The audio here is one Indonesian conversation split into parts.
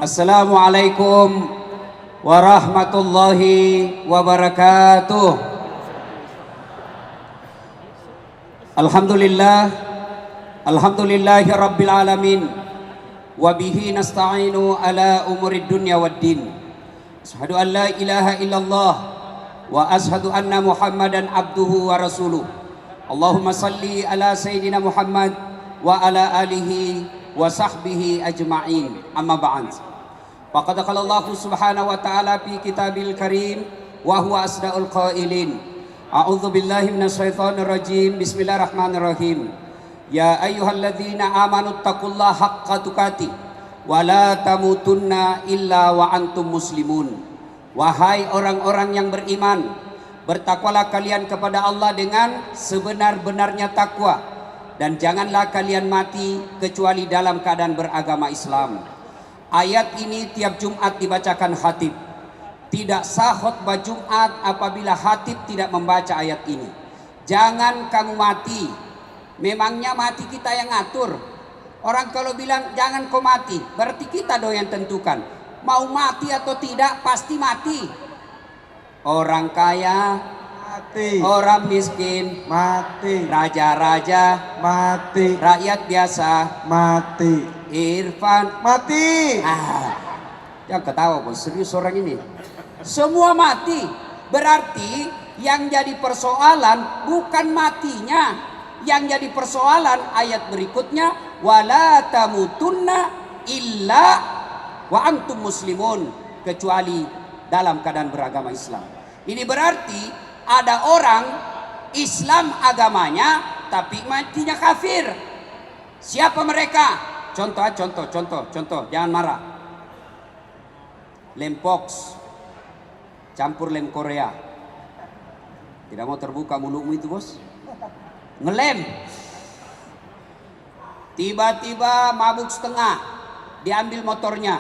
Assalamualaikum warahmatullahi wabarakatuh. Alhamdulillahi rabbil alamin. Wabihi nasta'inu ala umurid dunya waddin. Ashhadu an la ilaha illallah wa ashhadu anna Muhammadan abduhu wa rasuluh. Allahumma salli ala Sayyidina Muhammad wa ala alihi wa sahbihi ajma'in. Amma ba'd. Faqad qala Allah subhanahu wa ta'ala fi kitabil karim wa huwa asdaqul qailin. A'udzu billahi minasyaitonir rajim. Bismillahirrahmanirrahim. Ya ayyuhalladzina amanu taqullaha haqqa tuqatih wa la tamutunna illa wa antum muslimun. Wahai orang-orang yang beriman, bertakwalah kalian kepada Allah dengan sebenar-benarnya takwa, dan janganlah kalian mati kecuali dalam keadaan beragama Islam. Ayat ini tiap Jumat dibacakan khatib. Tidak sah khutbah Jumat apabila khatib tidak membaca ayat ini. Jangan kamu mati. Memangnya mati kita yang ngatur? Orang kalau bilang jangan kau mati, berarti kita dong yang tentukan. Mau mati atau tidak pasti mati. Orang kaya mati, orang miskin mati, raja-raja mati, rakyat biasa mati, Irfan mati. Jangan ketawa bos, serius orang ini. Semua mati. Berarti yang jadi persoalan bukan matinya. Yang jadi persoalan ayat berikutnya, wala tamutunna illa wa antum muslimun, kecuali dalam keadaan beragama Islam. Ini berarti ada orang Islam agamanya tapi matinya kafir. Siapa mereka? Contoh, jangan marah. Lem Pox campur lem Korea. Tidak mau terbuka mulutmu itu bos. Ngelem. Tiba-tiba mabuk setengah, diambil motornya.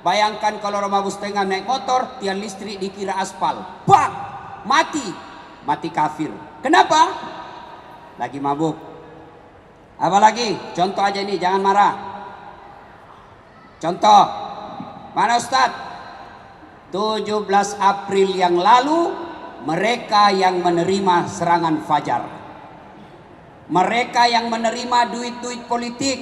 Bayangkan kalau orang mabuk setengah naik motor, tiang listrik dikira aspal. Bang! Mati kafir. Kenapa? Lagi mabuk. Apa lagi? Contoh aja nih, jangan marah. Contoh. Mana Ustadz? 17 April yang lalu, mereka yang menerima serangan fajar. Mereka yang menerima duit-duit politik.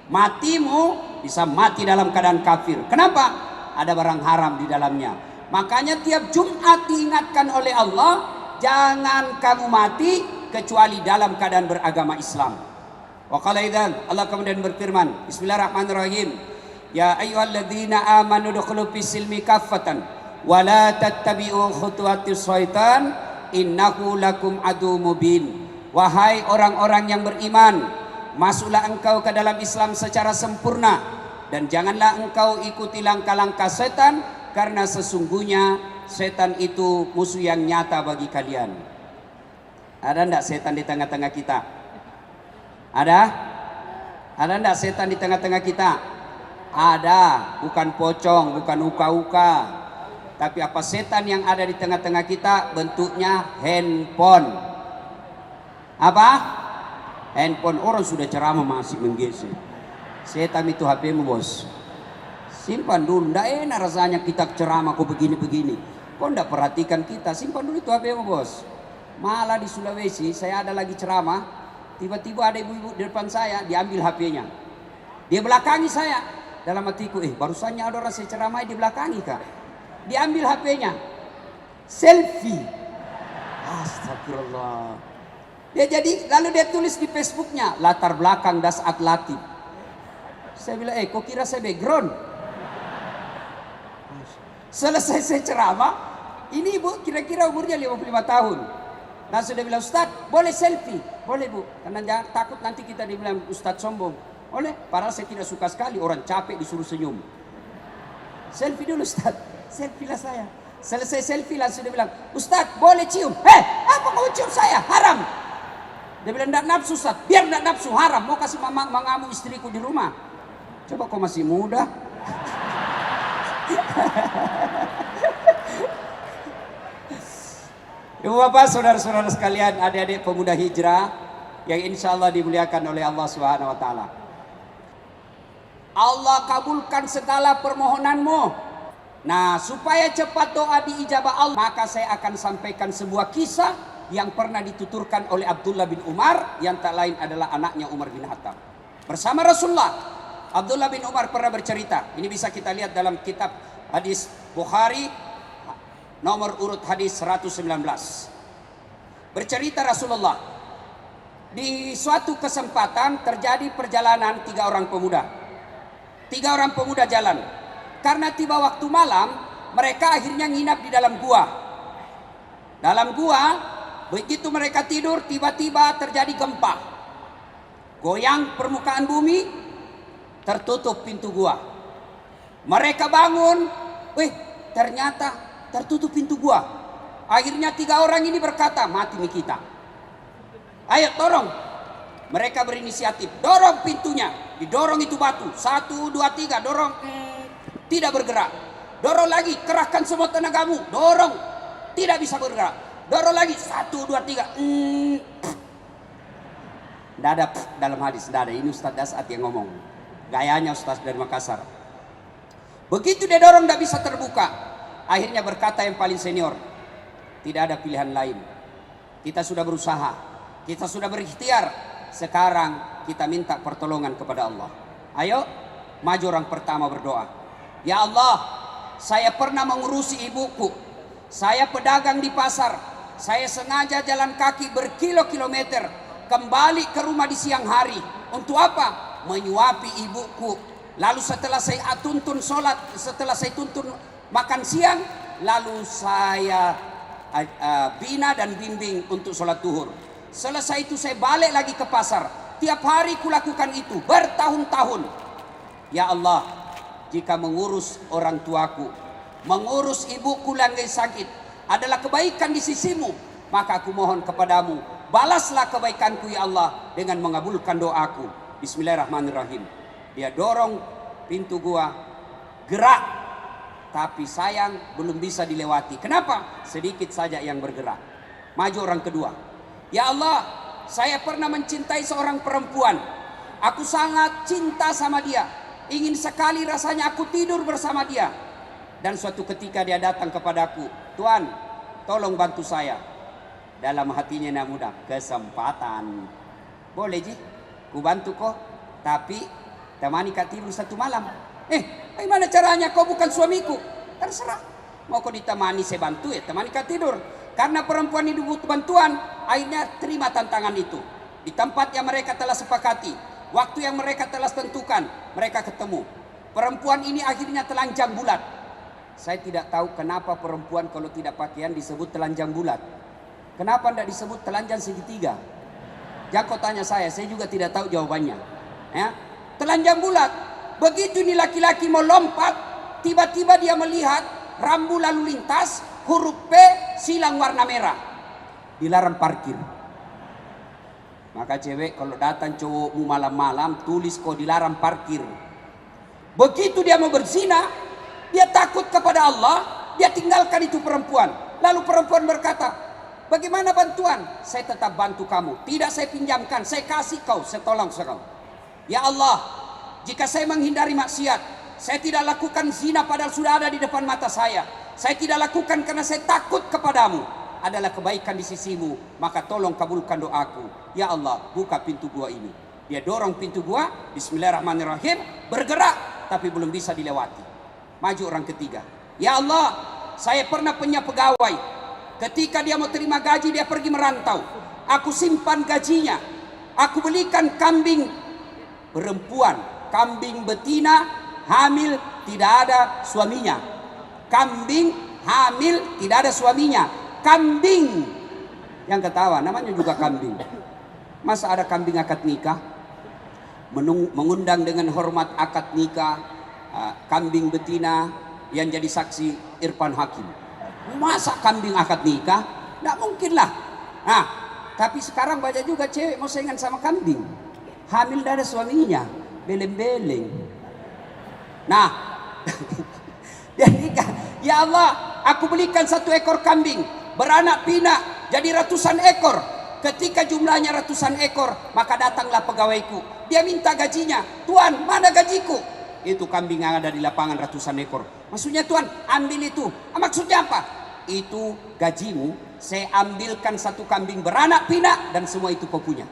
Matimu bisa mati dalam keadaan kafir. Kenapa? Ada barang haram di dalamnya. Makanya tiap Jumat diingatkan oleh Allah, jangan kamu mati kecuali dalam keadaan beragama Islam. Wa qala idzan, Allah kemudian berfirman, Bismillahirrahmanirrahim. Ya ayyuhalladzina amanu dukhulu fis-silmi kaffatan wa la tattabi'u khutuwatis syaitan innahu lakum adu mubin. Wahai orang-orang yang beriman, masuklah engkau ke dalam Islam secara sempurna, dan janganlah engkau ikuti langkah-langkah setan, karena sesungguhnya setan itu musuh yang nyata bagi kalian. Ada enggak setan di tengah-tengah kita? Ada? Ada enggak setan di tengah-tengah kita? Ada, bukan pocong, bukan uka-uka. Tapi apa setan yang ada di tengah-tengah kita? Bentuknya handphone. Apa? Handphone. Orang sudah ceramah masih menggesek. Setan itu HP-mu bos. Simpan dulu. Nggak enak rasanya kita ceramah kok begini-begini. Kok nggak perhatikan kita? Simpan dulu itu HP-mu bos. Malah di Sulawesi saya ada lagi ceramah. Tiba-tiba ada ibu-ibu di depan saya, diambil HP-nya. Dia belakangi saya. Dalam hatiku, barusannya ada orang saya ceramah di belakangi kak. Diambil HP-nya. Selfie. Astagfirullah. Dia jadi, lalu dia tulis di Facebooknya, latar belakang das atlatif. Saya bilang, kok kira saya background? Selesai saya ceramah, ini ibu kira-kira umurnya 55 tahun. Langsung dia bilang, Ustadz boleh selfie? Boleh bu, karena takut nanti kita dibilang Ustadz sombong. Boleh, padahal saya tidak suka sekali orang capek disuruh senyum. Selfie dulu Ustadz, selfie lah saya. Selesai selfie langsung dia bilang, Ustadz boleh cium? Apa kau cium saya? Haram. Dia bilang, enggak nafsu Ustaz. Biar enggak nafsu, haram. Mau kasih mengamu istriku di rumah. Coba kau masih muda. Ibu bapak, saudara-saudara sekalian, adik-adik pemuda hijrah yang insya Allah dimuliakan oleh Allah Subhanahu wa Ta'ala. Allah kabulkan segala permohonanmu. Nah, supaya cepat doa diijabah Allah, maka saya akan sampaikan sebuah kisah yang pernah dituturkan oleh Abdullah bin Umar, yang tak lain adalah anaknya Umar bin Khattab. Bersama Rasulullah, Abdullah bin Umar pernah bercerita. Ini bisa kita lihat dalam kitab hadis Bukhari, nomor urut hadis 119. Bercerita Rasulullah, di suatu kesempatan terjadi perjalanan 3 orang pemuda. 3 orang pemuda jalan. Karena tiba waktu malam, mereka akhirnya nginap di dalam gua. Dalam gua, begitu mereka tidur, tiba-tiba terjadi gempa. Goyang permukaan bumi, tertutup pintu gua. Mereka bangun, ternyata tertutup pintu gua. Akhirnya 3 orang ini berkata, mati nih kita. Ayo dorong. Mereka berinisiatif, dorong pintunya. Didorong itu batu, 1, 2, 3, dorong. Tidak bergerak. Dorong lagi, kerahkan semua tenagamu. Dorong, tidak bisa bergerak. Dorong lagi, 1, 2, 3. Tidak ada dalam hadis, tidak ada. Ini Ustaz Dasat yang ngomong. Gayanya Ustaz dari Makassar. Begitu dia dorong tidak bisa terbuka. Akhirnya berkata yang paling senior, tidak ada pilihan lain. Kita sudah berusaha, kita sudah berikhtiar. Sekarang kita minta pertolongan kepada Allah. Ayo, maju orang pertama berdoa. Ya Allah, saya pernah mengurusi ibuku. Saya pedagang di pasar. Saya sengaja jalan kaki berkilo-kilometer kembali ke rumah di siang hari. Untuk apa? Menyuapi ibuku. Lalu setelah saya tuntun sholat, setelah saya tuntun makan siang, lalu saya bina dan bimbing untuk sholat duhur. Selesai itu saya balik lagi ke pasar. Tiap hari kulakukan itu bertahun-tahun. Ya Allah, jika mengurus orang tuaku, mengurus ibuku yang sakit adalah kebaikan di sisimu, maka aku mohon kepadamu, balaslah kebaikanku ya Allah dengan mengabulkan doaku. Bismillahirrahmanirrahim. Dia dorong pintu gua, gerak, tapi sayang belum bisa dilewati. Kenapa? Sedikit saja yang bergerak. Maju orang kedua. Ya Allah, saya pernah mencintai seorang perempuan. Aku sangat cinta sama dia. Ingin sekali rasanya aku tidur bersama dia. Dan suatu ketika dia datang kepadaku, Tuan, tolong bantu saya. Dalam hatinya nak muda, kesempatan. Boleh Ji, ku bantu kau, tapi temani kau tidur 1 malam. Bagaimana caranya? Kau bukan suamiku. Terserah. Mau kau ditemani saya bantu ya, temani kau tidur. Karena perempuan ini butuh bantuan, akhirnya terima tantangan itu. Di tempat yang mereka telah sepakati, waktu yang mereka telah tentukan, mereka ketemu. Perempuan ini akhirnya telanjang bulat. Saya tidak tahu kenapa perempuan kalau tidak pakaian disebut telanjang bulat. Kenapa tidak disebut telanjang segitiga? Jangan kau tanya saya juga tidak tahu jawabannya. Ya? Telanjang bulat. Begitu ini laki-laki mau lompat, tiba-tiba dia melihat rambu lalu lintas, huruf P, silang warna merah. Dilarang parkir. Maka cewek kalau datang cowokmu malam-malam, tulis kau dilarang parkir. Begitu dia mau berzina, dia takut kepada Allah, dia tinggalkan itu perempuan. Lalu perempuan berkata, bagaimana bantuan? Saya tetap bantu kamu. Tidak saya pinjamkan, saya kasih kau, saya tolong kau. Ya Allah, jika saya menghindari maksiat, saya tidak lakukan zina padahal sudah ada di depan mata saya. Saya tidak lakukan karena saya takut kepadamu. Adalah kebaikan di sisimu, maka tolong kabulkan doaku. Ya Allah, buka pintu gua ini. Dia dorong pintu gua, bismillahirrahmanirrahim, bergerak, tapi belum bisa dilewati. Maju orang ketiga. Ya Allah, saya pernah punya pegawai. Ketika dia mau terima gaji, dia pergi merantau. Aku simpan gajinya. Aku belikan kambing perempuan, kambing betina, hamil, tidak ada suaminya. Kambing hamil, tidak ada suaminya. Kambing yang ketawa, namanya juga kambing. Masa ada kambing akad nikah? Mengundang dengan hormat akad nikah kambing betina yang jadi saksi Irfan Hakim. Masa kambing akad nikah? Tidak mungkin lah. Nah, tapi sekarang banyak juga cewek mau saingan sama kambing. Hamil dari suaminya, beleng-beleng. Nah, jadi ya Allah, aku belikan 1 ekor kambing, beranak pinak, jadi ratusan ekor. Ketika jumlahnya ratusan ekor, maka datanglah pegawaiku. Dia minta gajinya. Tuan, mana gajiku? Itu kambing yang ada di lapangan ratusan ekor. Maksudnya Tuhan, ambil itu. Maksudnya apa? Itu gajimu, saya ambilkan satu kambing beranak pinak dan semua itu kau punya.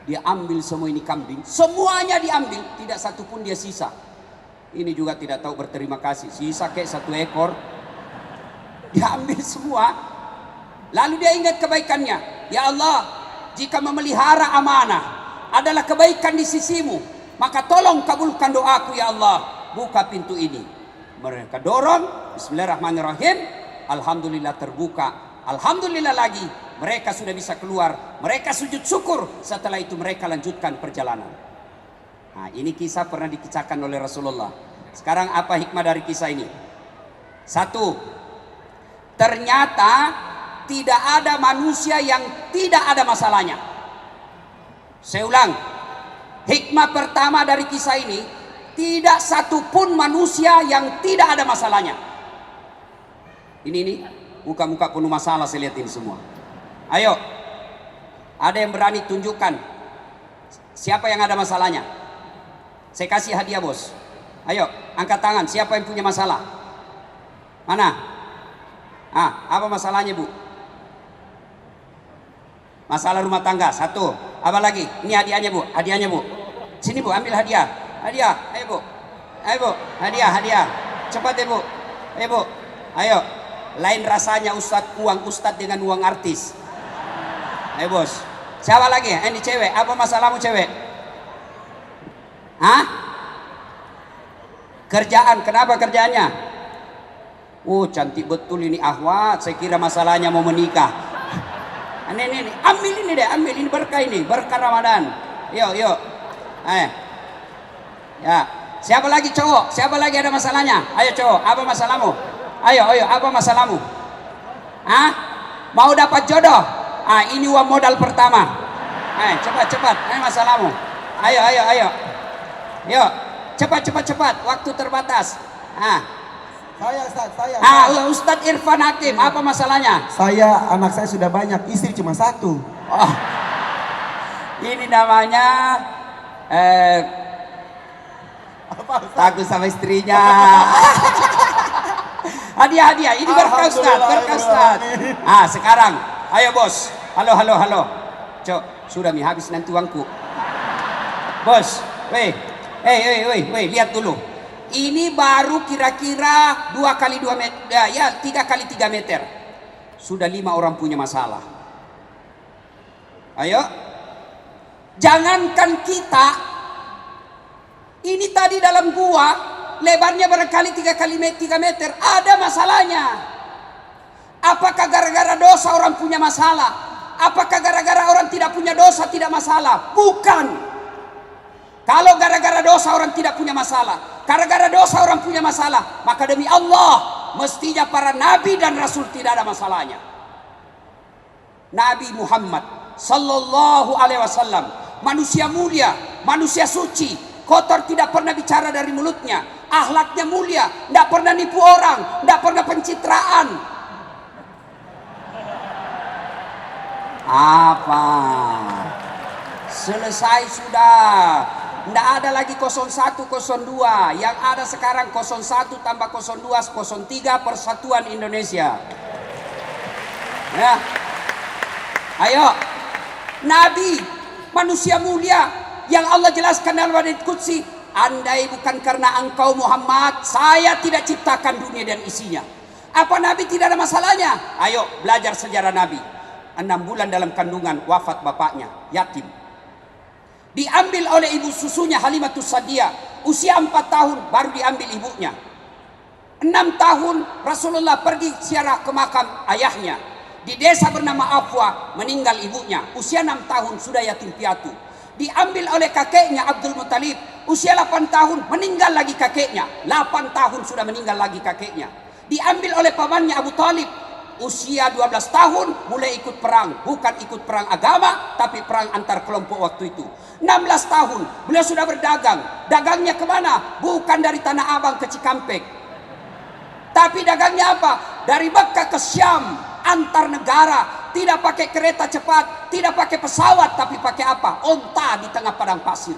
Dia ambil semua ini kambing, semuanya diambil, tidak satu pun dia sisa. Ini juga tidak tahu berterima kasih. Sisa kayak satu ekor, dia ambil semua. Lalu dia ingat kebaikannya. Ya Allah, jika memelihara amanah adalah kebaikan di sisimu, maka tolong kabulkan doaku ya Allah. Buka pintu ini. Mereka dorong, bismillahirrahmanirrahim. Alhamdulillah terbuka. Alhamdulillah lagi, mereka sudah bisa keluar. Mereka sujud syukur. Setelah itu mereka lanjutkan perjalanan. Nah, ini kisah pernah dikisahkan oleh Rasulullah. Sekarang apa hikmah dari kisah ini? Satu, ternyata tidak ada manusia yang tidak ada masalahnya. Saya ulang, hikmah pertama dari kisah ini, tidak satupun manusia yang tidak ada masalahnya. Ini muka-muka penuh masalah saya lihat ini semua. Ayo, ada yang berani tunjukkan siapa yang ada masalahnya? Saya kasih hadiah bos. Ayo, angkat tangan. Siapa yang punya masalah? Mana? Apa masalahnya bu? Masalah rumah tangga, satu. Apa lagi? Ini hadiahnya bu, hadiahnya bu. Sini bu, ambil hadiah. Hadiah, ayo bu. Ayo bu, hadiah. Cepat ya bu. Ayo bu, ayo. Lain rasanya uang ustadz dengan uang artis. Ayo bos. Siapa lagi? Ini cewek. Apa masalahmu cewek? Kerjaan. Kenapa kerjaannya? Oh cantik betul ini Ahwat. Saya kira masalahnya mau menikah. Ini. Ambil ini deh. Ambil ini berkah ini. Berkah Ramadan. Yuk. Ya. Siapa lagi cowok? Siapa lagi ada masalahnya? Ayo cowok. Apa masalahmu? Ayo. Apa masalahmu? Mau dapat jodoh? Ini uang modal pertama. Cepat. Ini masalahmu. Ayo. Yuk. Cepat. Waktu terbatas. Saya. Ustadz Irfan Hakim. Apa masalahnya? Anak saya sudah banyak, istri cuma satu. Oh, ini namanya takut sama istrinya. Hadiah. Ini berkah Ustadz. Sekarang, ayo bos. Halo. Cok, sudah habis nanti uangku. Bos, weh, lihat dulu. Ini baru kira-kira 2 kali 2 meter, ya 3 kali 3 meter. Sudah 5 orang punya masalah. Ayo, jangankan kita. Ini tadi dalam gua, lebarnya barangkali 3 kali 3 meter. Ada masalahnya. Apakah gara-gara dosa orang punya masalah? Apakah gara-gara orang tidak punya dosa tidak masalah? Bukan. Kalau gara-gara dosa orang tidak punya masalah, gara-gara dosa orang punya masalah, maka demi Allah mestinya para nabi dan rasul tidak ada masalahnya. Nabi Muhammad sallallahu alaihi wasallam, manusia mulia, manusia suci, kotor tidak pernah bicara dari mulutnya, akhlaknya mulia, tidak pernah nipu orang, tidak pernah pencitraan. Apa? Selesai sudah. Tidak ada lagi 01, 02. Yang ada sekarang 01 tambah 02, 03 Persatuan Indonesia. Ya. Ayo. Nabi, manusia mulia yang Allah jelaskan dalam hadits qudsi, andai bukan karena engkau Muhammad, saya tidak ciptakan dunia dan isinya. Apa Nabi tidak ada masalahnya? Ayo belajar sejarah Nabi. 6 bulan dalam kandungan wafat bapaknya, yatim. Diambil oleh ibu susunya Halimatus Sa'diyah, usia 4 tahun baru diambil ibunya. 6 tahun Rasulullah pergi ziarah ke makam ayahnya. Di desa bernama Afwa meninggal ibunya, usia 6 tahun sudah yatim piatu. Diambil oleh kakeknya Abdul Muttalib, usia 8 tahun meninggal lagi kakeknya. 8 tahun sudah meninggal lagi kakeknya. Diambil oleh pamannya Abu Talib, usia 12 tahun mulai ikut perang. Bukan ikut perang agama, tapi perang antar kelompok waktu itu. 16 tahun beliau sudah berdagang. Dagangnya kemana? Bukan dari Tanah Abang ke Cikampek, tapi dagangnya apa? Dari Mekah ke Syam, antar negara. Tidak pakai kereta cepat, tidak pakai pesawat, tapi pakai apa? Onta di tengah padang pasir.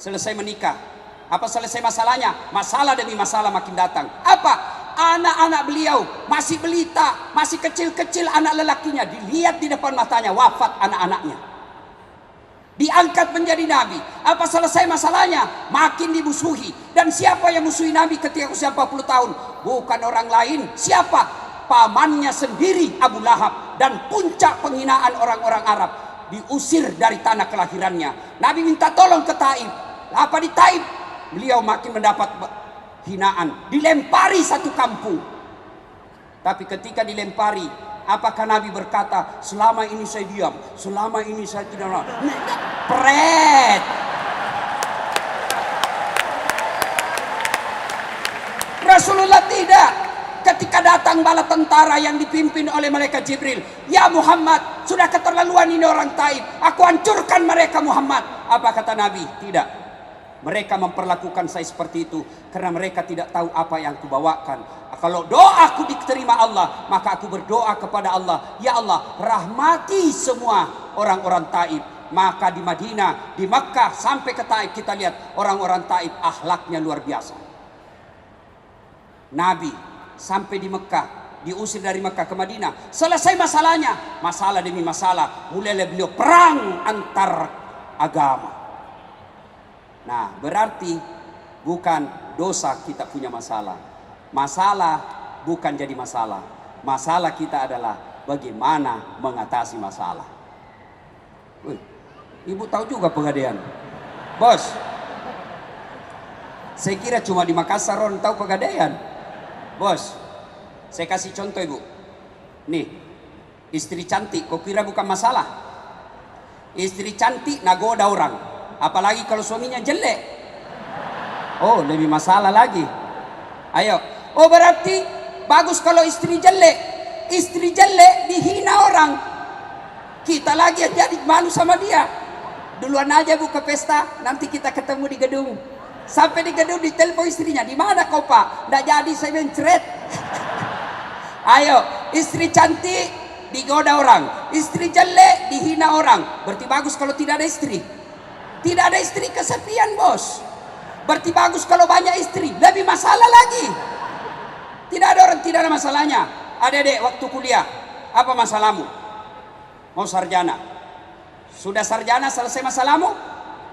Selesai menikah, Apa selesai masalahnya? Masalah demi masalah makin datang. Apa? Anak-anak beliau masih belita, masih kecil-kecil anak lelakinya, dilihat di depan matanya wafat anak-anaknya. Diangkat menjadi nabi. Apa selesai masalahnya? Makin dimusuhi. Dan siapa yang musuhi nabi ketika usia 40 tahun? Bukan orang lain. Siapa? Pamannya sendiri, Abu Lahab. Dan puncak penghinaan orang-orang Arab, diusir dari tanah kelahirannya. Nabi minta tolong ke Taif. Apa di Taif? Beliau makin mendapat hinaan, dilempari satu kampung. Tapi ketika dilempari, apakah Nabi berkata, selama ini saya diam, selama ini saya tidak pret. Rasulullah tidak. Ketika datang bala tentara yang dipimpin oleh malaikat Jibril, ya Muhammad, sudah keterlaluan ini orang Taif, aku hancurkan mereka Muhammad. Apa kata Nabi? Tidak. Mereka memperlakukan saya seperti itu karena mereka tidak tahu apa yang kubawakan. Kalau doaku diterima Allah, maka aku berdoa kepada Allah, ya Allah, rahmati semua orang-orang Taif. Maka di Madinah, di Makkah sampai ke Taif, kita lihat orang-orang Taif akhlaknya luar biasa. Nabi sampai di Mekah, diusir dari Mekah ke Madinah, selesai masalahnya, masalah demi masalah, mulailah beliau perang antar agama. Nah, berarti bukan dosa kita punya masalah. Masalah bukan jadi masalah. Masalah kita adalah bagaimana mengatasi masalah. Wih, ibu tahu juga Pegadaian, bos. Saya kira cuma di Makassar orang tahu Pegadaian, bos. Saya kasih contoh ibu. Nih, istri cantik, kok kira bukan masalah? Istri cantik nagoda orang. Apalagi kalau suaminya jelek. Oh, lebih masalah lagi. Ayo. Oh, berarti bagus kalau istri jelek. Istri jelek dihina orang. Kita lagi yang jadi malu sama dia. Duluan aja bu ke pesta, nanti kita ketemu di gedung. Sampai di gedung ditelepon istrinya, di mana kau pak? Nggak jadi, saya mencret. Ayo, istri cantik digoda orang, istri jelek dihina orang. Berarti bagus kalau tidak ada istri. Tidak ada istri kesepian bos. Berarti bagus kalau banyak istri, lebih masalah lagi. Tidak ada orang tidak ada masalahnya. Adik-adik waktu kuliah, apa masalahmu? Mau sarjana. Sudah sarjana selesai masalahmu?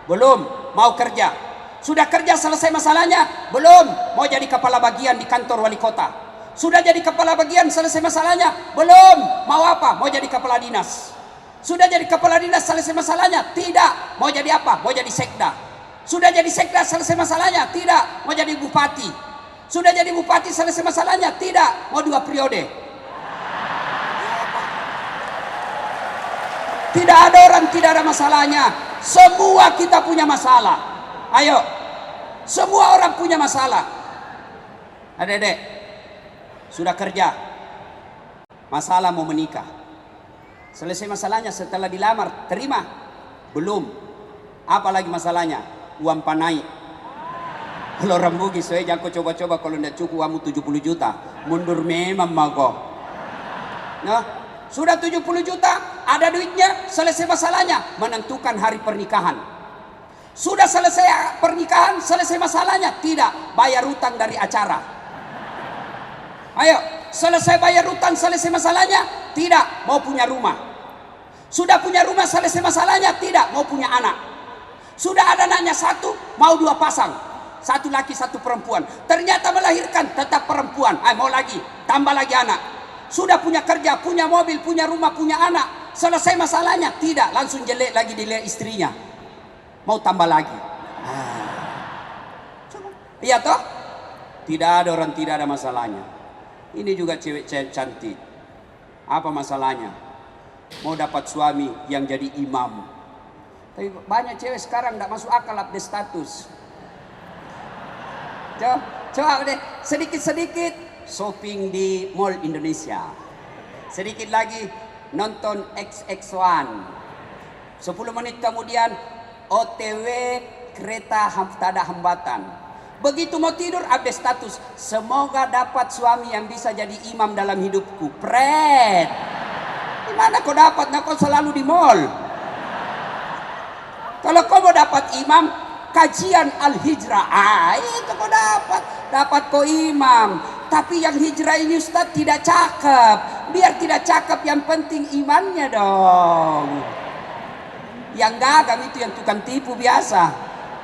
Belum. Mau kerja. Sudah kerja selesai masalahnya? Belum. Mau jadi kepala bagian di kantor wali kota. Sudah jadi kepala bagian selesai masalahnya? Belum. Mau apa? Mau jadi kepala dinas. Sudah jadi kepala dinas selesai masalahnya? Tidak. Mau jadi apa? Mau jadi sekda. Sudah jadi sekda selesai masalahnya? Tidak. Mau jadi bupati. Sudah jadi bupati selesai masalahnya? Tidak. Mau 2 periode. Tidak ada orang tidak ada masalahnya. Semua kita punya masalah. Ayo. Semua orang punya masalah. Adik-adik, sudah kerja, masalah mau menikah. Selesai masalahnya setelah dilamar, terima? Belum. Apa lagi masalahnya? Uang panai. Kalau orang Bugis, saya jangan kau coba-coba kalau tidak cukup kamu 70 juta. Mundur memang mago. Nah, sudah 70 juta, ada duitnya, selesai masalahnya, menentukan hari pernikahan. Sudah selesai pernikahan, selesai masalahnya? Tidak, bayar hutang dari acara. Ayo, selesai bayar hutang, selesai masalahnya? Tidak, mau punya rumah. Sudah punya rumah, selesai masalahnya? Tidak, mau punya anak. Sudah ada anaknya 1, mau 2 pasang. 1 laki, 1 perempuan. Ternyata melahirkan, tetap perempuan. Mau lagi, tambah lagi anak. Sudah punya kerja, punya mobil, punya rumah, punya anak. Selesai masalahnya? Tidak, langsung jelek lagi dilihat istrinya. Mau tambah lagi. Iya toh? Tidak ada orang tidak ada masalahnya. Ini juga cewek cantik. Apa masalahnya? Mau dapat suami yang jadi imam. Tapi banyak cewek sekarang tidak masuk akal update status. Coba deh, sedikit-sedikit shopping di Mall Indonesia. Sedikit lagi nonton XX1. 10 menit kemudian OTW kereta tak ada hambatan. Begitu mau tidur update status, semoga dapat suami yang bisa jadi imam dalam hidupku. Pret. Gimana kau dapat? Nah, kau selalu di mall. Kalau kau mau dapat imam, kajian al-hijrah. Itu kau dapat kau imam. Tapi yang hijrah ini Ustaz tidak cakep. Biar tidak cakep, yang penting imannya dong. Yang gagang itu yang tukang tipu biasa.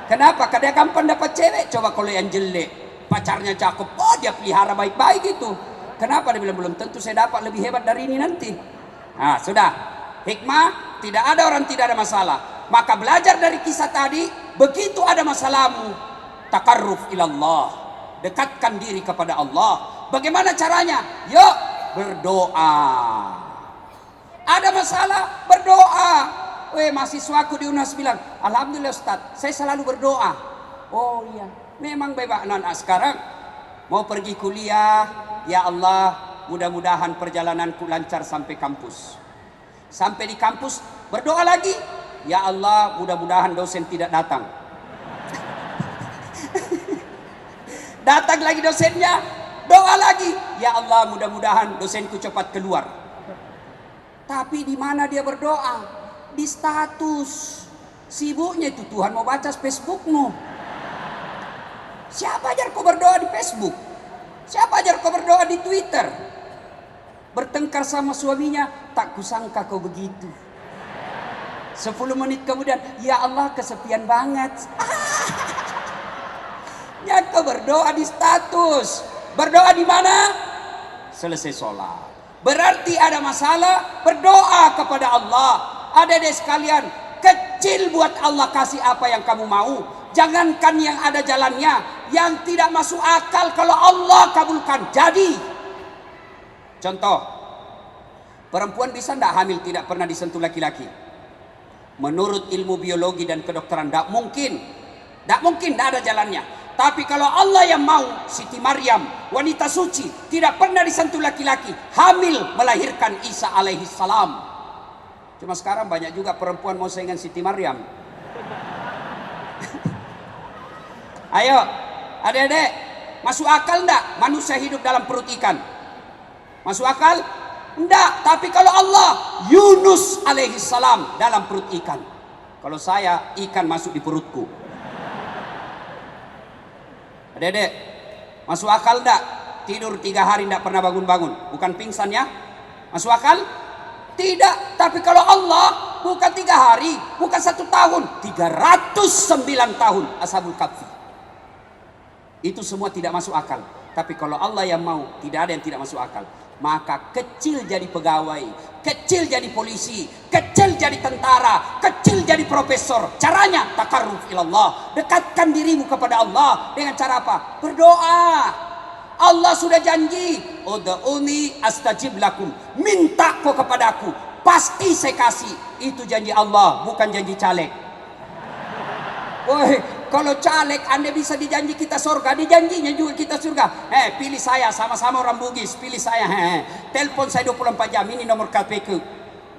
Kenapa? Karena gampang dapat cewek. Coba kalau yang jelek, pacarnya cakep, oh dia pelihara baik-baik itu. Kenapa? Dia bilang belum tentu saya dapat lebih hebat dari ini nanti. Nah sudah, hikmah, tidak ada orang tidak ada masalah. Maka belajar dari kisah tadi, begitu ada masalahmu, takarruf ilallah, dekatkan diri kepada Allah. Bagaimana caranya? Yuk berdoa. Ada masalah, berdoa. Mahasiswaku di UNAS bilang, alhamdulillah Ustaz, saya selalu berdoa. Oh iya, memang bebas. Nah, sekarang mau pergi kuliah, ya Allah, mudah-mudahan perjalananku lancar sampai kampus. Sampai di kampus, berdoa lagi, ya Allah, mudah-mudahan dosen tidak datang. Datang lagi dosennya, doa lagi, ya Allah, mudah-mudahan dosenku cepat keluar. Tapi di mana dia berdoa? Di status. Sibuknya itu Tuhan mau baca Facebookmu. Siapa ajar kau berdoa di Facebook? Siapa ajar kau berdoa di Twitter? Bertengkar sama suaminya, tak kusangka kau begitu. 10 menit kemudian, ya Allah kesepian banget. Ya kau berdoa di status. Berdoa di mana? Selesai sholat. Berarti ada masalah, berdoa kepada Allah. Adik-adik sekalian, kecil buat Allah kasih apa yang kamu mau. Jangankan yang ada jalannya, yang tidak masuk akal kalau Allah kabulkan jadi. Contoh, perempuan bisa tidak hamil tidak pernah disentuh laki-laki? Menurut ilmu biologi dan kedokteran tidak mungkin. Tidak mungkin, tidak ada jalannya. Tapi kalau Allah yang mau, Siti Maryam, wanita suci, tidak pernah disentuh laki-laki, hamil melahirkan Isa alaihi salam. Cuma sekarang banyak juga perempuan mau saingan Siti Maryam. Ayo, adik-adik, masuk akal enggak manusia hidup dalam perut ikan? Masuk akal? Enggak, tapi kalau Allah, Yunus alaihi salam dalam perut ikan. Kalau saya, ikan masuk di perutku. Adik-adik, masuk akal enggak? Tidur 3 hari enggak pernah bangun-bangun. Bukan pingsan ya? Masuk akal? Tidak, tapi kalau Allah bukan 3 hari, bukan 1 tahun, 309 tahun Ashabul Kahfi. Itu semua tidak masuk akal. Tapi kalau Allah yang mau, tidak ada yang tidak masuk akal. Maka kecil jadi pegawai, kecil jadi polisi, kecil jadi tentara, kecil jadi profesor. Caranya takarruf ilallah, dekatkan dirimu kepada Allah dengan cara apa? Berdoa. Allah sudah janji, ud'uni astajib lakum, minta kau kepadaku, pasti saya kasih. Itu janji Allah, bukan janji caleg. Woi, kalau caleg Anda bisa dijanji kita surga, dijanjinya juga kita surga. Pilih saya, sama-sama orang Bugis, pilih saya. Telepon saya 24 jam, ini nomor KPK.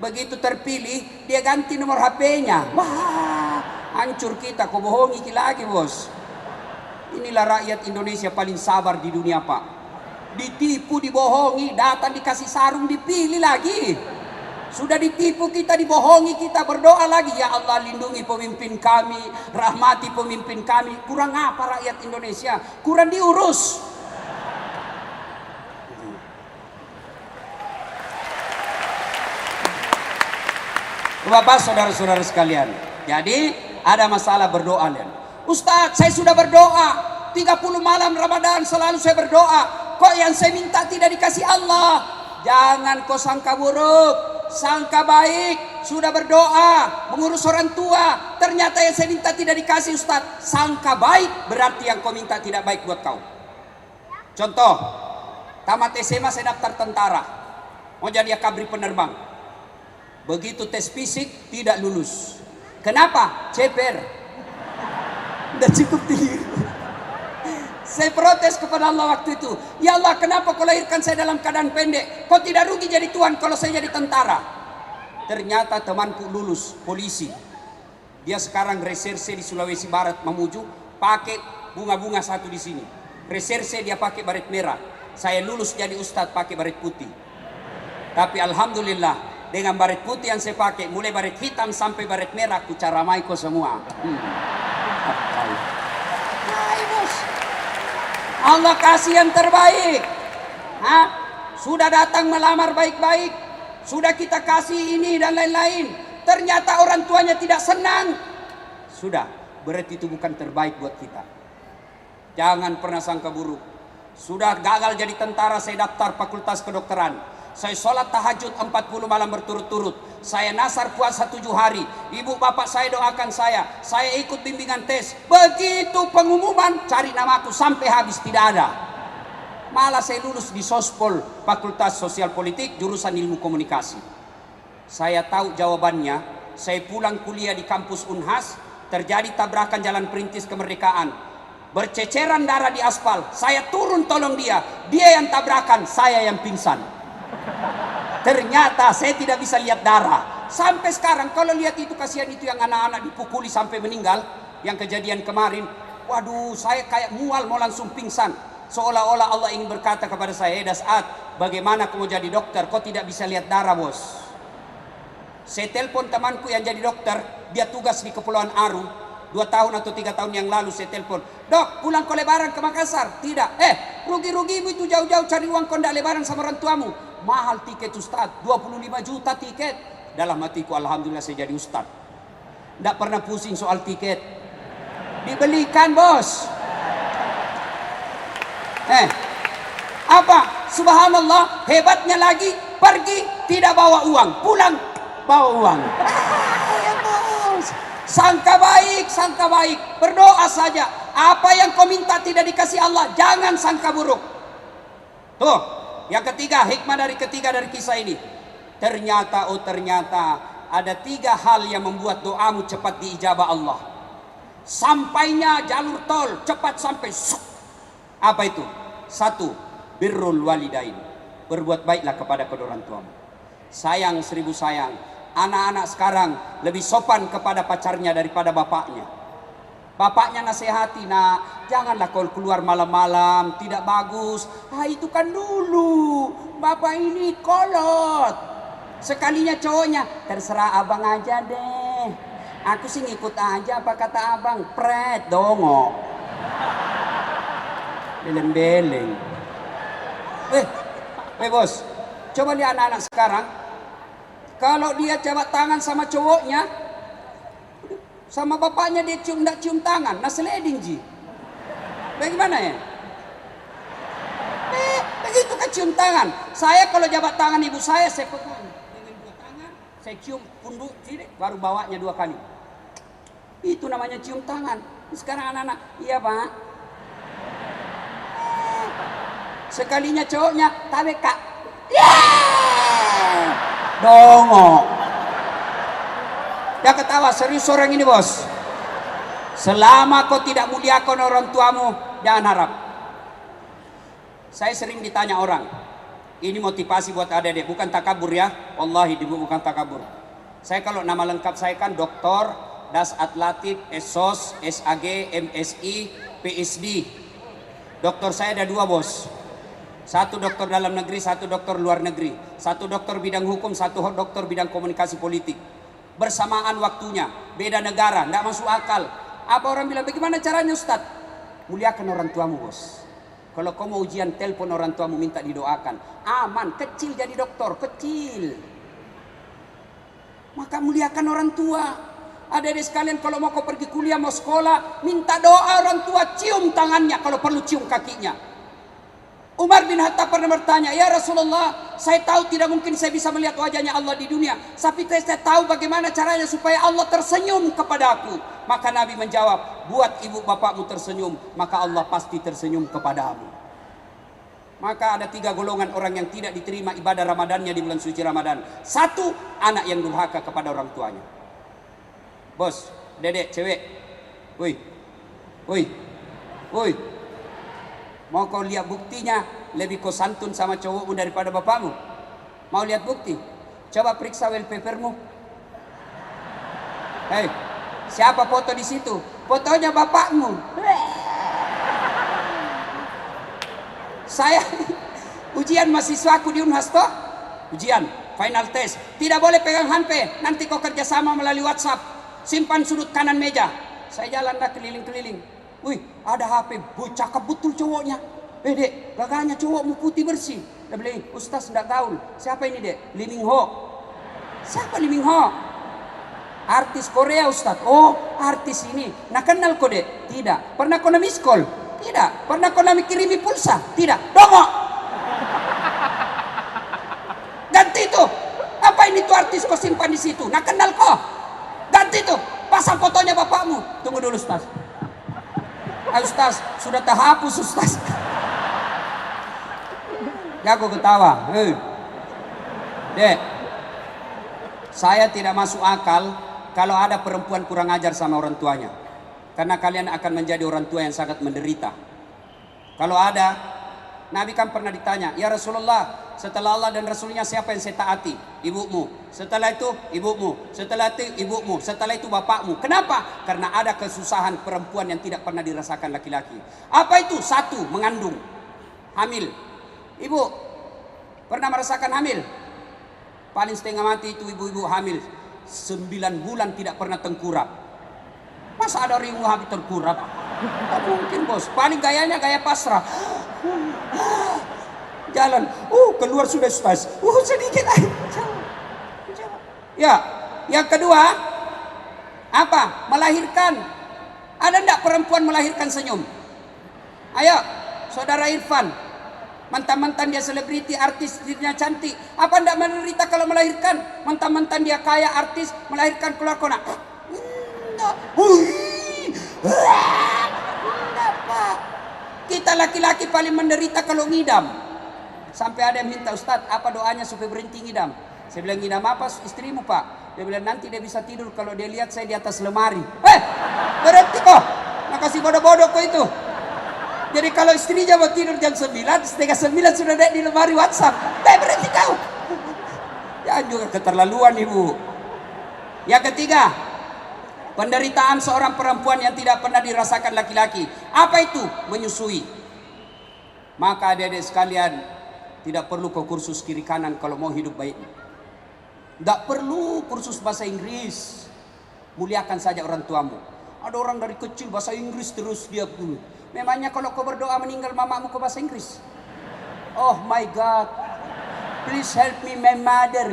Begitu terpilih, dia ganti nomor HP-nya. Wah, hancur kita, kau bohongi lagi bos. Inilah rakyat Indonesia paling sabar di dunia Pak. Ditipu, dibohongi, datang dikasih sarung, dipilih lagi. Sudah ditipu kita, dibohongi kita, berdoa lagi. Ya Allah lindungi pemimpin kami, rahmati pemimpin kami. Kurang apa rakyat Indonesia? Kurang diurus. Bapak saudara-saudara sekalian, jadi ada masalah berdoa lihat. Ustaz, saya sudah berdoa 30 malam Ramadan, selalu saya berdoa. Kok yang saya minta tidak dikasih Allah? Jangan kau sangka buruk, sangka baik. Sudah berdoa, mengurus orang tua, ternyata yang saya minta tidak dikasih Ustaz. Sangka baik, berarti yang kau minta tidak baik buat kau. Contoh, tamat SMA saya daftar tentara, mau jadi akabri penerbang. Begitu tes fisik tidak lulus. Kenapa? Ceper. Udah cukup tinggi. Saya protes kepada Allah waktu itu. Ya Allah, kenapa kau lahirkan saya dalam keadaan pendek? Kau tidak rugi jadi tuan kalau saya jadi tentara. Ternyata temanku lulus polisi. Dia sekarang reserse di Sulawesi Barat Mamuju, pakai bunga-bunga satu di sini. Reserse dia pakai baret merah. Saya lulus jadi ustadz pakai baret putih. Tapi alhamdulillah, dengan baret putih yang saya pakai, mulai baret hitam sampai baret merah, ku caramai kau semua. Hai bos, Allah kasih yang terbaik. Hah? Sudah datang melamar baik-baik, sudah kita kasih ini dan lain-lain, ternyata orang tuanya tidak senang. Sudah, berarti itu bukan terbaik buat kita. Jangan pernah sangka buruk. Sudah gagal jadi tentara, saya daftar fakultas kedokteran. Saya sholat tahajud 40 malam berturut-turut. Saya nasar puasa 7 hari. Ibu bapak saya doakan saya ikut bimbingan tes. Begitu pengumuman, cari namaku sampai habis tidak ada. Malah saya lulus di Sospol, Fakultas Sosial Politik, jurusan Ilmu Komunikasi. Saya tahu jawabannya. Saya pulang kuliah di kampus Unhas, terjadi tabrakan Jalan Perintis Kemerdekaan. Berceceran darah di aspal. Saya turun tolong dia yang tabrakan, saya yang pingsan. Ternyata saya tidak bisa lihat darah. Sampai sekarang kalau lihat itu, kasihan itu yang anak-anak dipukuli sampai meninggal, yang kejadian kemarin, waduh, saya kayak mual mau langsung pingsan. Seolah-olah Allah ingin berkata kepada saya, Dasat, bagaimana kamu jadi dokter, kau tidak bisa lihat darah bos. Saya telepon temanku yang jadi dokter, dia tugas di Kepulauan Aru, 2 tahun atau 3 tahun yang lalu saya telepon, Dok, pulang kau lebaran ke Makassar? Tidak. Rugi-rugimu itu jauh-jauh cari uang kau ndak lebaran sama orang tuamu. Mahal tiket Ustaz, 25 juta tiket. Dalam hatiku, alhamdulillah saya jadi Ustaz. Ndak pernah pusing soal tiket. Dibelikan bos. Apa? Subhanallah, hebatnya lagi, pergi tidak bawa uang, pulang bawa uang. Ya bos. Sangka baik, berdoa saja. Apa yang kau minta tidak dikasih Allah, jangan sangka buruk. Tuh, yang ketiga, hikmah dari kisah ini. Ternyata ada 3 hal yang membuat doamu cepat diijabah Allah. Sampainya jalur tol, cepat sampai. Apa itu? 1, birrul walidain. Berbuat baiklah kepada kedua orang tuamu. Sayang 1000 sayang. Anak-anak sekarang lebih sopan kepada pacarnya daripada bapaknya. Bapaknya nasihati, nak, janganlah kau keluar malam-malam, tidak bagus. Itu kan dulu, bapak ini kolot. Sekalinya cowoknya, terserah abang aja deh. Aku sih ngikut aja apa kata abang, pret dongo. Beleng-beleng. Bos, coba lihat anak-anak sekarang. Kalau dia jabat tangan sama cowoknya, sama bapaknya dia nggak cium tangan, sliding ji. Bagaimana ya? Begitu kan cium tangan. Saya kalau jabat tangan ibu saya pegang dengan 2 tangan, saya cium pundak sini, baru bawanya 2 kali. Itu namanya cium tangan. Sekarang anak-anak, iya pak. Sekalinya cowoknya, tabe kak. Dongo. Dia ketawa, serius orang ini bos. Selama kau tidak muliakan orang tuamu, jangan harap. Saya sering ditanya orang, ini motivasi buat adik-adik, bukan takabur ya. Wallahi bukan takabur. Saya kalau nama lengkap saya kan Dr. Dasat Latif, SOS, SAG, MSI, PSD. Dokter saya ada 2 bos. 1 dokter dalam negeri, 1 dokter luar negeri. 1 dokter bidang hukum, 1 dokter bidang komunikasi politik. Bersamaan waktunya, beda negara, tidak masuk akal. Apa orang bilang, bagaimana caranya Ustaz? Muliakan orang tuamu bos. Kalau kau mau ujian, telepon orang tuamu minta didoakan. Aman, kecil jadi dokter, kecil. Maka muliakan orang tua. Adik-adik sekalian, kalau mau kau pergi kuliah, mau sekolah, minta doa orang tua, cium tangannya, kalau perlu cium kakinya. Umar bin Khattab pernah bertanya, ya Rasulullah, saya tahu tidak mungkin saya bisa melihat wajahnya Allah di dunia, tapi saya tahu bagaimana caranya supaya Allah tersenyum kepada aku. Maka Nabi menjawab, buat ibu bapakmu tersenyum, maka Allah pasti tersenyum kepadamu. Maka ada 3 golongan orang yang tidak diterima ibadah Ramadannya di bulan suci Ramadan. 1, anak yang durhaka kepada orang tuanya. Bos, dedek, cewek, woi, mau kau lihat buktinya, lebih kau santun sama cowokmu daripada bapakmu? Mau lihat bukti? Coba periksa wallpapermu. Siapa foto di situ? Fotonya bapakmu. Saya ujian mahasiswaku di Unhas toh, ujian final test, tidak boleh pegang HP. Nanti kau kerjasama melalui WhatsApp. Simpan sudut kanan meja. saya jalan dah keliling-keliling. Wih, ada HP, cakep betul cowoknya. Dek, gagahnya cowokmu putih bersih. Dia bilang, Ustaz enggak gaul. Siapa ini dek? Lee Min Ho. Siapa Lee Min Ho? Artis Korea Ustaz. Oh, artis ini. Nah kenal kau dek? Tidak. Pernah kau na miss call? Tidak. Pernah kau na kirimi pulsa? Tidak. Dongo. Ganti itu. Apa ini tuh artis kau simpan di situ? Nah kenal kau? Ganti itu. Pasang fotonya bapakmu. Tunggu dulu Ustaz. Ustaz, sudah terhapus Ustaz. Jago ketawa. Dek, saya tidak masuk akal kalau ada perempuan kurang ajar sama orang tuanya. Karena kalian akan menjadi orang tua yang sangat menderita. Kalau ada, Nabi kan pernah ditanya, ya Rasulullah, setelah Allah dan Rasulnya siapa yang saya taati? Ibumu. Setelah itu ibumu. Setelah itu ibumu. Setelah itu bapakmu. Kenapa? Karena ada kesusahan perempuan yang tidak pernah dirasakan laki-laki. Apa itu? Satu, mengandung. Hamil. Ibu, pernah merasakan hamil? Paling setengah mati itu ibu-ibu hamil. 9 bulan tidak pernah tengkurap. Masa ada orang ibu hamil tengkurap? Tak mungkin bos. Paling gayanya gaya pasrah. Jalan, keluar sudah Ustaz. Sedikit aja. Ya, yang kedua, apa? Melahirkan. Ada enggak perempuan melahirkan senyum? Ayo, saudara Irfan. Mantan-mantan dia selebriti, artis, dirinya cantik. Apa enggak menderita kalau melahirkan? Mantan-mantan dia kaya, artis, melahirkan keluar kona. Enggak. Enggak, Pak. Kita laki-laki paling menderita kalau ngidam. Sampai ada yang minta, Ustadz, apa doanya supaya berhenti ngidam? Saya bilang, ngidam apa istrimu Pak? Dia bilang, nanti dia bisa tidur kalau dia lihat saya di atas lemari. Berhenti kok. Makasih bodoh-bodoh kok itu. Jadi kalau istrinya mau tidur jam 9, setengah 9 sudah ada di lemari WhatsApp. Berhenti kau. Ya juga keterlaluan ibu. Yang ketiga, penderitaan seorang perempuan yang tidak pernah dirasakan laki-laki. Apa itu? Menyusui. Maka adik-adik sekalian, tidak perlu kau kursus kiri kanan kalau mau hidup baik. Tidak perlu kursus bahasa Inggris. Muliakan saja orang tuamu. Ada orang dari kecil bahasa Inggris terus dia dulu. Memangnya kalau kau berdoa meninggal mamamu kau bahasa Inggris? Oh my God, please help me my mother.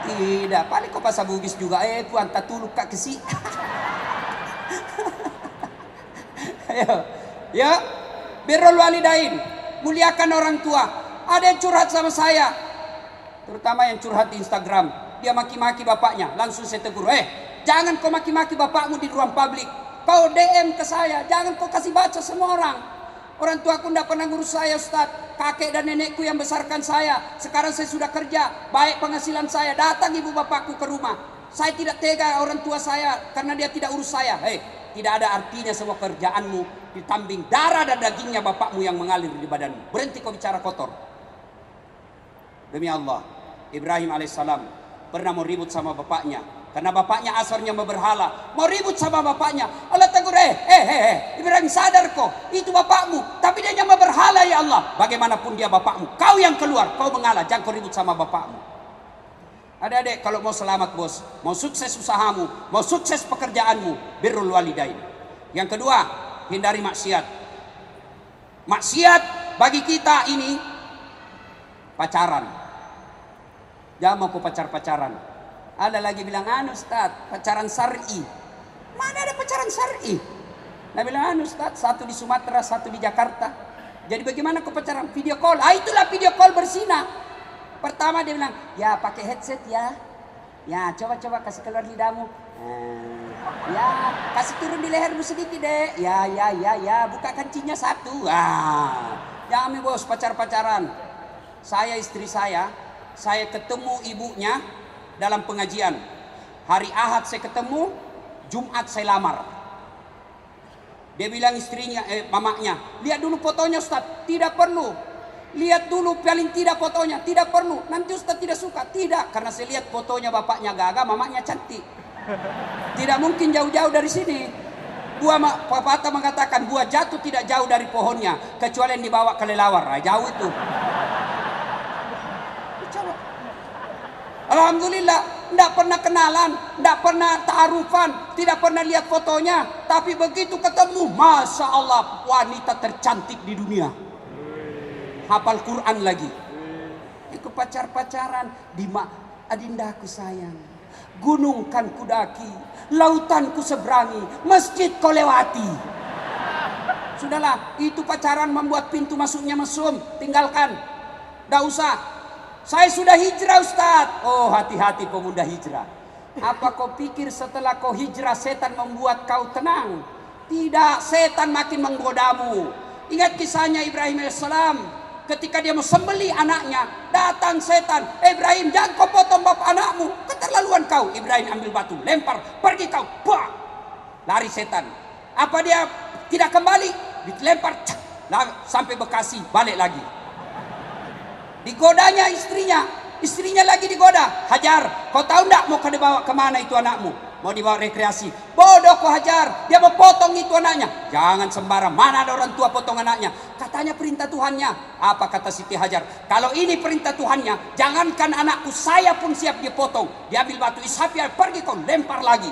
Tidak, paling kau bahasa Bugis juga. Tuan tatuluk kak kesi. Ayo, ya, birrul walidain. Muliakan orang tua. Ada yang curhat sama saya, terutama yang curhat di Instagram. Dia maki-maki bapaknya. Langsung saya tegur, jangan kau maki-maki bapakmu di ruang publik. Kau DM ke saya, jangan kau kasih baca semua orang. Orang tua aku tidak pernah ngurus saya Ustaz. Kakek dan nenekku yang besarkan saya. Sekarang saya sudah kerja, baik penghasilan saya. Datang ibu bapakku ke rumah. Saya tidak tega orang tua saya karena dia tidak urus saya. Tidak ada artinya semua kerjaanmu ditambing darah dan dagingnya bapakmu yang mengalir di badanmu. Berhenti kau bicara kotor. Demi Allah, Ibrahim alaihissalam pernah mau ribut sama bapaknya karena bapaknya asalnya berhala. Mau ribut sama bapaknya. Allah tegur, Ibrahim sadar kok, itu bapakmu, tapi dia yang berhala ya Allah. Bagaimanapun dia bapakmu, kau yang keluar, kau mengalah, jangan kau ribut sama bapakmu. Adik-adik, kalau mau selamat bos, mau sukses usahamu, mau sukses pekerjaanmu, birrul walidain. Yang kedua, hindari maksiat. Maksiat bagi kita ini pacaran. Jangan mau pacaran. Ada lagi bilang, Ustaz, pacaran syar'i. Mana ada pacaran syar'i? Nah bilang, Ustaz, satu di Sumatera, satu di Jakarta. Jadi bagaimana kau pacaran? Video call. Itulah video call berzina. Pertama dia bilang, ya pakai headset ya. Ya coba kasih keluar lidahmu. Ya kasih turun di lehermu sedikit deh. Ya buka kancingnya satu. Jangan bos pacaran. Saya istri saya ketemu ibunya dalam pengajian. Hari Ahad saya ketemu, Jumat saya lamar. Dia bilang istrinya, mamanya, lihat dulu fotonya Ustaz. Tidak perlu. Lihat dulu paling tidak fotonya. Tidak perlu. Nanti Ustaz tidak suka. Tidak. Karena saya lihat fotonya bapaknya gagah, mamanya cantik. Tidak mungkin jauh-jauh dari sini. Pepatah mengatakan buah jatuh tidak jauh dari pohonnya, kecuali yang dibawa kelelawar. Jauh itu. Alhamdulillah. tidak pernah kenalan, tidak pernah ta'arufan, tidak pernah lihat fotonya, tapi begitu ketemu, Masya Allah, wanita tercantik di dunia, hafal Quran lagi. Itu pacaran adindaku sayang, gunung kan kudaki, lautan ku seberangi, masjid kau lewati. Sudahlah, itu pacaran membuat pintu masuknya mesum, tinggalkan, tidak usah. Saya sudah hijrah Ustaz. Oh, hati-hati pemuda hijrah. Apa kau pikir setelah kau hijrah setan membuat kau tenang? Tidak, setan makin menggodamu. Ingat kisahnya Ibrahim AS, ketika dia mau sembelih anaknya, datang setan. Ibrahim, jangan kau potong bapak anakmu, keterlaluan kau. Ibrahim ambil batu, lempar, pergi kau. Bah! Lari setan. Apa dia tidak kembali? Dilempar, sampai Bekasi, balik lagi. Digodanya istrinya lagi digoda. Hajar, kau tahu enggak mau dibawa kemana itu anakmu? Mau dibawa rekreasi. Bodoh kau Hajar, dia mau potong itu anaknya. Jangan sembarang, mana ada orang tua potong anaknya? Katanya perintah Tuhannya. Apa kata Siti Hajar? Kalau ini perintah Tuhannya, jangankan anakku, saya pun siap dia potong. Dia ambil batu Ishafia, pergi kau, lempar lagi.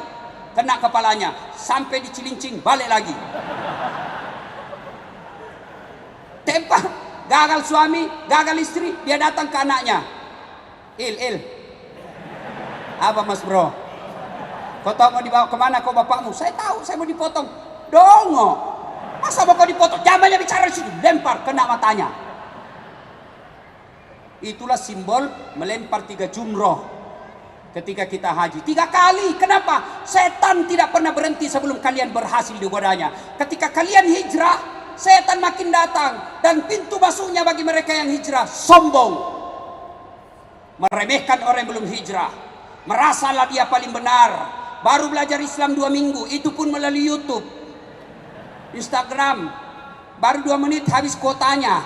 Kena kepalanya, sampai di Cilincing, balik lagi. Tempah. Gagal suami, gagal istri, dia datang ke anaknya. Il. Apa mas bro? Kau tahu mau dibawa kemana kau bapakmu? Saya tahu, saya mau dipotong. Dongo. Masa mau kau dipotong? Zamannya bicara di situ, lempar, kena matanya. Itulah simbol melempar 3 jumroh ketika kita haji. 3 kali. Kenapa? Setan tidak pernah berhenti sebelum kalian berhasil digodanya. Ketika kalian hijrah, setan makin datang, dan pintu masuknya bagi mereka yang hijrah sombong, meremehkan orang yang belum hijrah, merasalah dia paling benar, baru belajar Islam 2 minggu, itu pun melalui YouTube, Instagram, baru 2 menit habis kuotanya,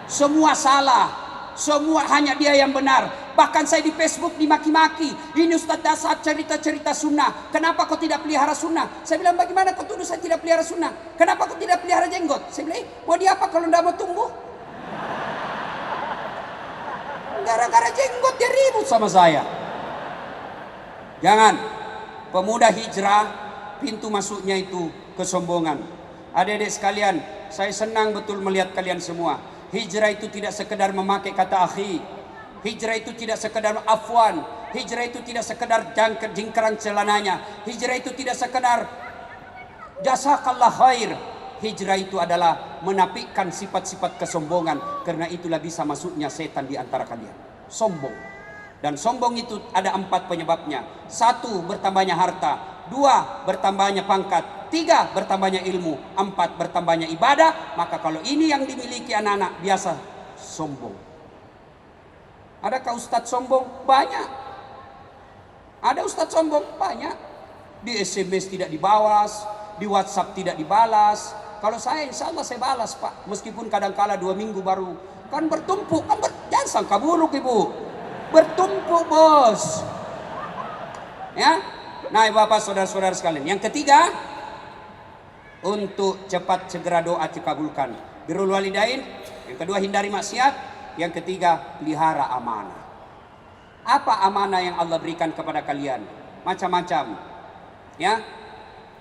semua salah, semua hanya dia yang benar. Bahkan saya di Facebook dimaki-maki, ini Ustaz Dasar cerita-cerita sunnah, kenapa kau tidak pelihara sunnah? Saya bilang, bagaimana kau tuduh saya tidak pelihara sunnah? Kenapa kau tidak pelihara jenggot? Saya bilang, mau diapa kalau tidak mau tumbuh? Gara-gara jenggot dia ribut sama saya. Jangan, pemuda hijrah, pintu masuknya itu kesombongan. Adik-adik sekalian, saya senang betul melihat kalian semua. Hijrah itu tidak sekedar memakai kata akhi. Hijrah itu tidak sekedar afwan. Hijrah itu tidak sekedar jingkrang celananya. Hijrah itu tidak sekedar jazakallah khair. Hijrah itu adalah menapikan sifat-sifat kesombongan. Karena itulah bisa masuknya setan di antara kalian. Sombong. Dan sombong itu ada 4 penyebabnya. 1, bertambahnya harta. 2, bertambahnya pangkat. 3, bertambahnya ilmu. 4, bertambahnya ibadah. Maka kalau ini yang dimiliki anak-anak, biasa sombong. Adakah ustadz sombong? Banyak. Ada ustadz sombong? Banyak. Di SMS tidak dibalas, di WhatsApp tidak dibalas. Kalau saya insya Allah saya balas Pak. Meskipun kadang-kala 2 minggu baru. Kan bertumpuk. Jangan sangka buruk ibu. Bertumpuk bos. Ya. Nah bapak saudara-saudara sekalian. Yang ketiga, untuk cepat segera doa dikabulkan. Birrul walidain. Yang kedua, hindari maksiat. Yang ketiga, pelihara amanah. Apa amanah yang Allah berikan kepada kalian? Macam-macam. Ya.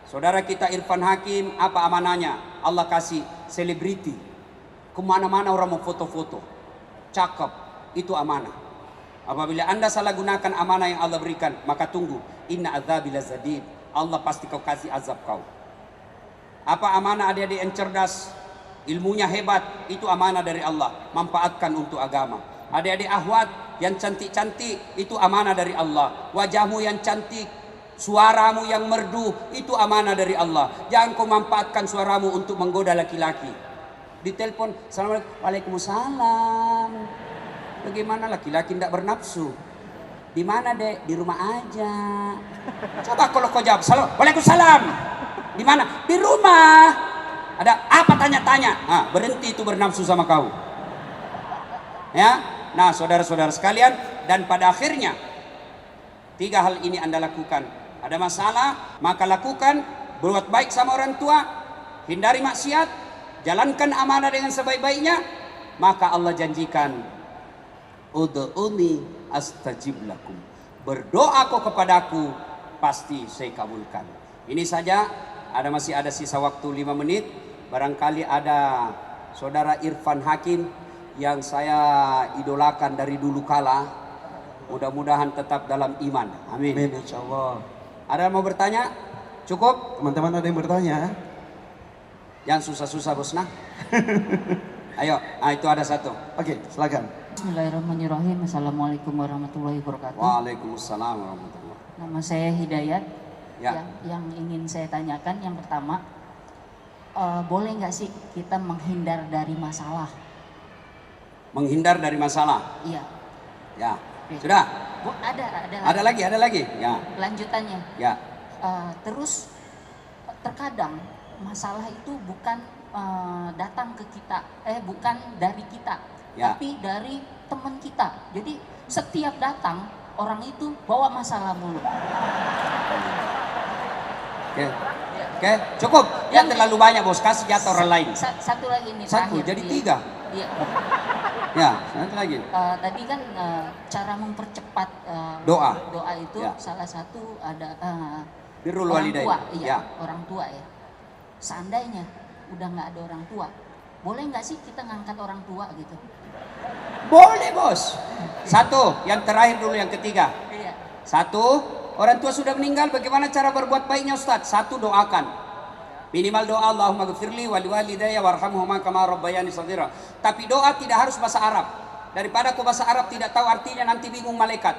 Saudara kita Irfan Hakim, apa amanahnya? Allah kasih selebriti. Kemana-mana orang mau foto-foto. Cakep. Itu amanah. Apabila Anda salah gunakan amanah yang Allah berikan, maka tunggu. Inna adzabi lazadid. Allah pasti kau kasih azab kau. Apa amanah adik-adik yang cerdas? Ilmunya hebat, itu amanah dari Allah. Manfaatkan untuk agama. Adik-adik ahwat yang cantik-cantik, itu amanah dari Allah. Wajahmu yang cantik, suaramu yang merdu, itu amanah dari Allah. Jangan kau manfaatkan suaramu untuk menggoda laki-laki. Ditelepon, Assalamualaikum, Waalaikumsalam. Bagaimana laki-laki tidak bernafsu? Di mana dek? Di rumah aja. Coba kalau kau jawab, Waalaikumsalam. Di mana? Di rumah. Ada apa tanya-tanya? Nah, berhenti itu bernafsu sama kau. Ya, nah saudara-saudara sekalian, dan pada akhirnya 3 hal ini Anda lakukan. Ada masalah, maka lakukan. Berbuat baik sama orang tua, hindari maksiat, jalankan amanah dengan sebaik-baiknya. Maka Allah janjikan, ud'uni astajib lakum. Berdoa kau kepadaku, pasti saya kabulkan. Ini saja, masih ada sisa waktu 5 menit. Barangkali ada saudara Irfan Hakim yang saya idolakan dari dulu kala. Mudah-mudahan tetap dalam iman. Amin. Amin, insya Allah. Ada yang mau bertanya? Cukup? Teman-teman ada yang bertanya? Yang susah-susah bos nah. Ayo, itu ada satu. Oke, silakan. Bismillahirrahmanirrahim. Assalamualaikum warahmatullahi wabarakatuh. Waalaikumsalam warahmatullahi. Nama saya Hidayat. Ya. Yang ingin saya tanyakan yang pertama, boleh nggak sih kita menghindar dari masalah? Menghindar dari masalah. Iya. Ya. Oke. Sudah. Ada lagi. Ada lagi. Ya. Lanjutannya. Ya. Terus terkadang masalah itu bukan datang ke kita, bukan dari kita, Ya. tapi dari teman kita. Jadi setiap datang orang itu bawa masalah mulu. Oke, cukup. Yang terlalu banyak bos, kasih jatah orang lain. Satu lagi nih. Satu, terakhir. jadi Iya. 3. Iya. Ya, satu lagi. Tadi kan cara mempercepat Doa. itu Ya. salah satu ada Birrul orang walidain. tua, iya, Ya. orang tua ya. Seandainya udah nggak ada orang tua, boleh nggak sih kita ngangkat orang tua gitu? Boleh bos. Satu, yang terakhir dulu, yang ketiga. Iya. Satu, orang tua sudah meninggal, bagaimana cara berbuat baiknya Ustadz? Satu, doakan. Minimal doa Allahumma ghfirli wali walidayya warhamhuma kama rabbayani shaghira. Tapi doa tidak harus bahasa Arab. Daripada kau bahasa Arab tidak tahu artinya, nanti bingung malaikat.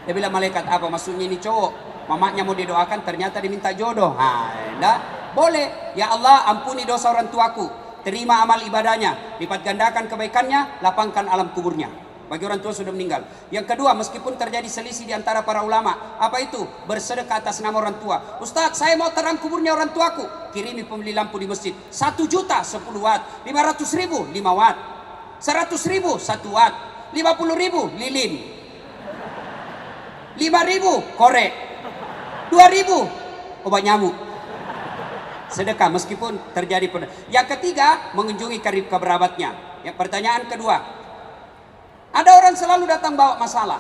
Dia bilang malaikat apa maksudnya ini cowok? Mamanya mau didoakan ternyata diminta jodoh. Enggak. Boleh. Ya Allah, ampuni dosa orang tuaku. Terima amal ibadahnya, lipat gandakan kebaikannya, lapangkan alam kuburnya. Bagi orang tua sudah meninggal. Yang kedua, meskipun terjadi selisih di antara para ulama, apa itu? Bersedekah atas nama orang tua. Ustadz, saya mau terang kuburnya orang tuaku. Kirimi pembeli lampu di masjid. 1 juta 10 watt, 500 ribu 5 watt, 100 ribu 1 watt, 50 ribu lilin, 5 ribu korek, 2 ribu obat nyamuk. Sedekah meskipun terjadi. Yang ketiga, mengunjungi kerabatnya. Yang pertanyaan kedua, ada orang selalu datang bawa masalah.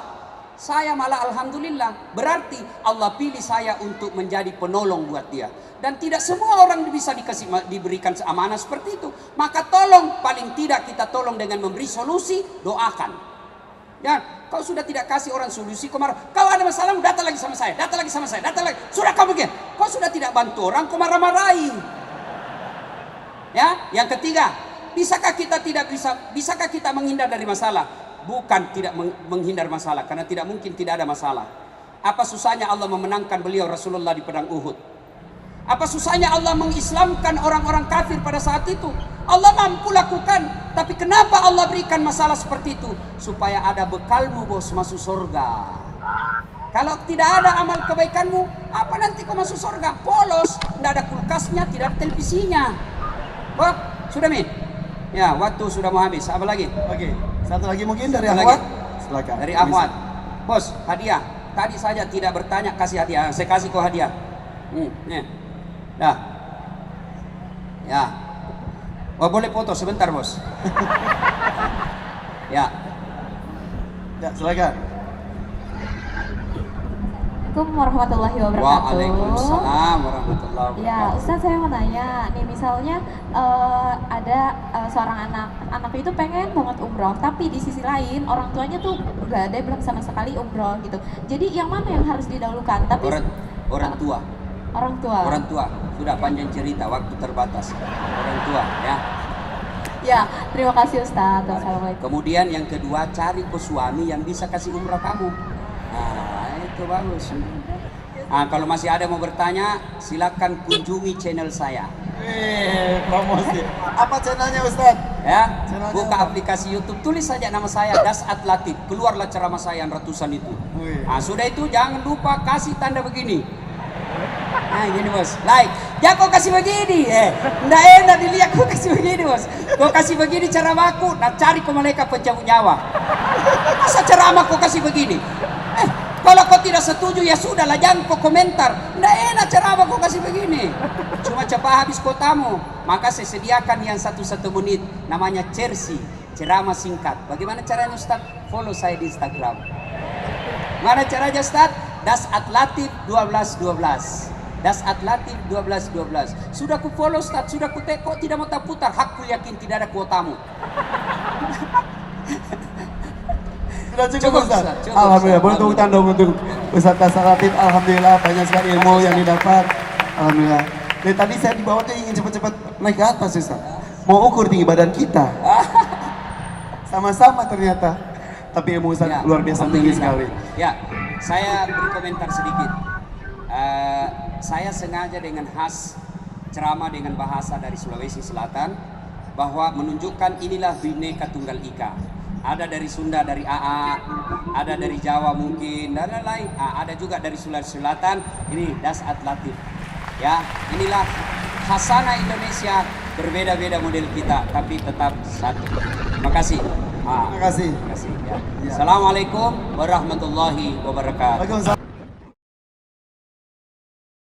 Saya malah alhamdulillah, berarti Allah pilih saya untuk menjadi penolong buat dia. Dan tidak semua orang bisa diberikan amanah seperti itu. Maka tolong, paling tidak kita tolong dengan memberi solusi, doakan. Ya, kau sudah tidak kasih orang solusi, kau marah. Kau ada masalah, datang lagi sama saya, datang lagi sama saya, datang lagi. Sudah kau begini. Kau sudah tidak bantu orang, kau marah-marahi. Ya, yang ketiga, bisakah kita menghindar dari masalah? Bukan tidak menghindar masalah, karena tidak mungkin tidak ada masalah. Apa susahnya Allah memenangkan beliau Rasulullah di pedang Uhud? Apa susahnya Allah mengislamkan orang-orang kafir pada saat itu? Allah mampu lakukan, tapi kenapa Allah berikan masalah seperti itu? Supaya ada bekalmu bos masuk surga. Kalau tidak ada amal kebaikanmu, apa nanti kau masuk surga? Polos, tidak ada kulkasnya, tidak ada televisinya. Oh, sudah min? Ya, waktu sudah mau habis. Apa lagi? Oke, satu lagi mungkin dari Satu Ahwat. lagi. Silakan. Dari Ahwat. Bos, hadiah. Tadi saja tidak bertanya, kasih hadiah. Saya kasih kau hadiah. Nih. Dah. Ya. Oh, boleh foto sebentar, bos. Ya. Ya, silakan. Assalamualaikum warahmatullahi wabarakatuh. Waalaikumsalam warahmatullahi wabarakatuh. Ya, Ustaz, saya mau nanya, nih misalnya ada seorang anak itu pengen banget umroh, tapi di sisi lain orang tuanya tuh nggak ada belum sama sekali umroh gitu. Jadi yang mana yang harus didahulukan? Tapi Orang tua. Orang tua. Orang tua. Sudah panjang cerita, waktu terbatas. Orang tua, ya. Ya, terima kasih Ustaz. Wassalamualaikum. Kemudian yang kedua, cari suami yang bisa kasih umrah kamu. Nah, itu bagus. Nah, kalau masih ada mau bertanya, silakan kunjungi channel saya. Promosi. Apa channelnya Ustaz? Ya, Channelnya buka apa? aplikasi YouTube, tulis saja nama saya Dasat Latif, keluarlah ceramah saya yang ratusan itu. Wih. Nah, sudah itu jangan lupa kasih tanda begini. Nah, gini bos, like. Ya kau kasih begini, nggak enak dilihat kau kasih begini bos. Kau kasih begini ceramahku, nah cari kau malaikat pencabut nyawa. Masa ceramah kau kasih begini? Kalau kau tidak setuju ya sudahlah, jangan kau komentar. Nggak enak ceramah kau kasih begini. Cuma cepat habis kotamu. Maka saya sediakan yang 1 menit, namanya Cersi, ceramah singkat. Bagaimana caranya Ustaz? Follow saya di Instagram. Mana caranya Ustaz? Das Atlatif 1212. Das Atlatif 1212. Sudah ku follow Ustaz, sudah ku kok tidak mau tak putar. Hakku yakin tidak ada kuotamu. Sudah cukup Cukup, Ustaz? Ustaz, cukup, Alhamdulillah, Ustaz. boleh tepuk tangan dong untuk Ustaz Das Latif. Alhamdulillah banyak sekali ilmu yang didapat. Alhamdulillah. Dari tadi saya di bawah tuh ingin cepat-cepat naik ke atas Ustaz. Mau ukur tinggi badan kita. Sama-sama ternyata. Tapi ilmu Ustaz Ya, luar biasa tinggi sekali. Ya, saya berkomentar sedikit. Saya sengaja dengan khas ceramah dengan bahasa dari Sulawesi Selatan bahwa menunjukkan inilah Bhinneka Tunggal Ika. Ada dari Sunda, dari AA, ada dari Jawa mungkin, dan lain-lain. Ada juga dari Sulawesi Selatan. Ini Das Atlatif. Ya, inilah khasana Indonesia, berbeda-beda model kita, tapi tetap satu. Terima kasih. Terima kasih. Terima kasih. Ya. Ya. Assalamualaikum warahmatullahi wabarakatuh. Waalaikumsalam.